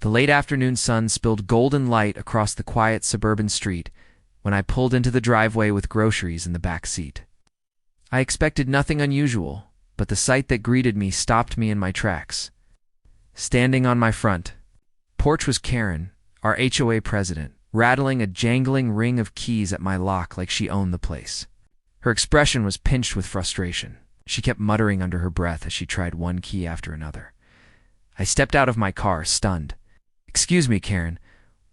The late afternoon sun spilled golden light across the quiet suburban street when I pulled into the driveway with groceries in the back seat. I expected nothing unusual, but the sight that greeted me stopped me in my tracks. Standing on my front porch was Karen, our HOA president, rattling a jangling ring of keys at my lock like she owned the place. Her expression was pinched with frustration. She kept muttering under her breath as she tried one key after another. I stepped out of my car, stunned. "Excuse me, Karen,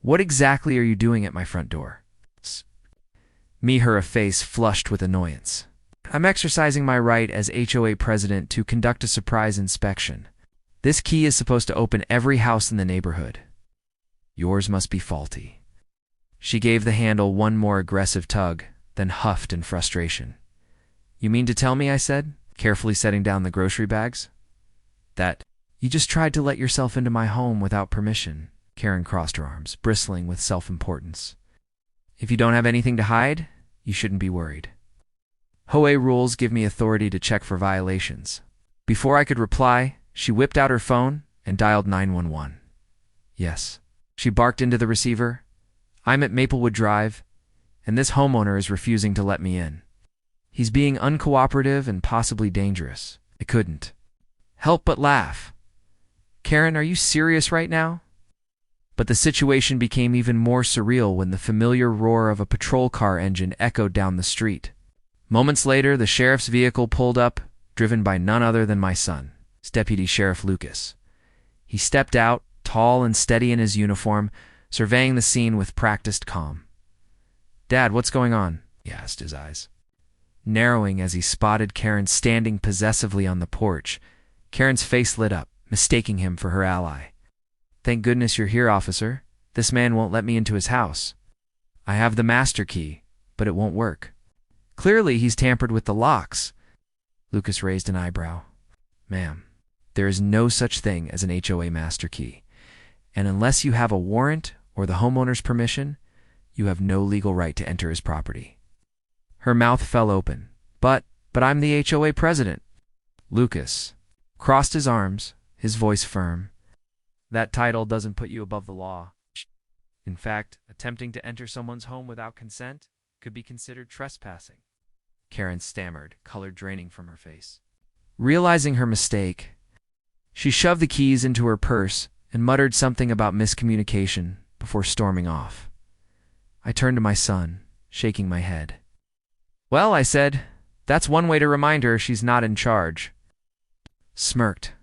what exactly are you doing at my front door?" Her face flushed with annoyance. "I'm exercising my right as HOA president to conduct a surprise inspection. This key is supposed to open every house in the neighborhood. Yours must be faulty." She gave the handle one more aggressive tug, then huffed in frustration. "You mean to tell me," I said, carefully setting down the grocery bags, "that you just tried to let yourself into my home without permission?" Karen crossed her arms, bristling with self-importance. "If you don't have anything to hide, you shouldn't be worried. HOA rules give me authority to check for violations." Before I could reply, she whipped out her phone and dialed 911. "Yes." She barked into the receiver. "I'm at Maplewood Drive, and this homeowner is refusing to let me in. He's being uncooperative and possibly dangerous." I couldn't help but laugh. "Karen, are you serious right now?" But the situation became even more surreal when the familiar roar of a patrol car engine echoed down the street. Moments later, the sheriff's vehicle pulled up, driven by none other than my son, Deputy Sheriff Lucas. He stepped out, tall and steady in his uniform, surveying the scene with practiced calm. "Dad, what's going on?" he asked, his eyes narrowing as he spotted Karen standing possessively on the porch. Karen's face lit up, mistaking him for her ally. "Thank goodness you're here, officer. This man won't let me into his house. I have the master key, but it won't work. Clearly he's tampered with the locks." Lucas raised an eyebrow. "Ma'am, there is no such thing as an HOA master key, and unless you have a warrant or the homeowner's permission, you have no legal right to enter his property." Her mouth fell open. But I'm the HOA president." Lucas crossed his arms, his voice firm. "That title doesn't put you above the law. In fact, attempting to enter someone's home without consent could be considered trespassing." Karen stammered, color draining from her face. Realizing her mistake, she shoved the keys into her purse and muttered something about miscommunication before storming off. I turned to my son, shaking my head. "Well," I said, "that's one way to remind her she's not in charge." Smirked,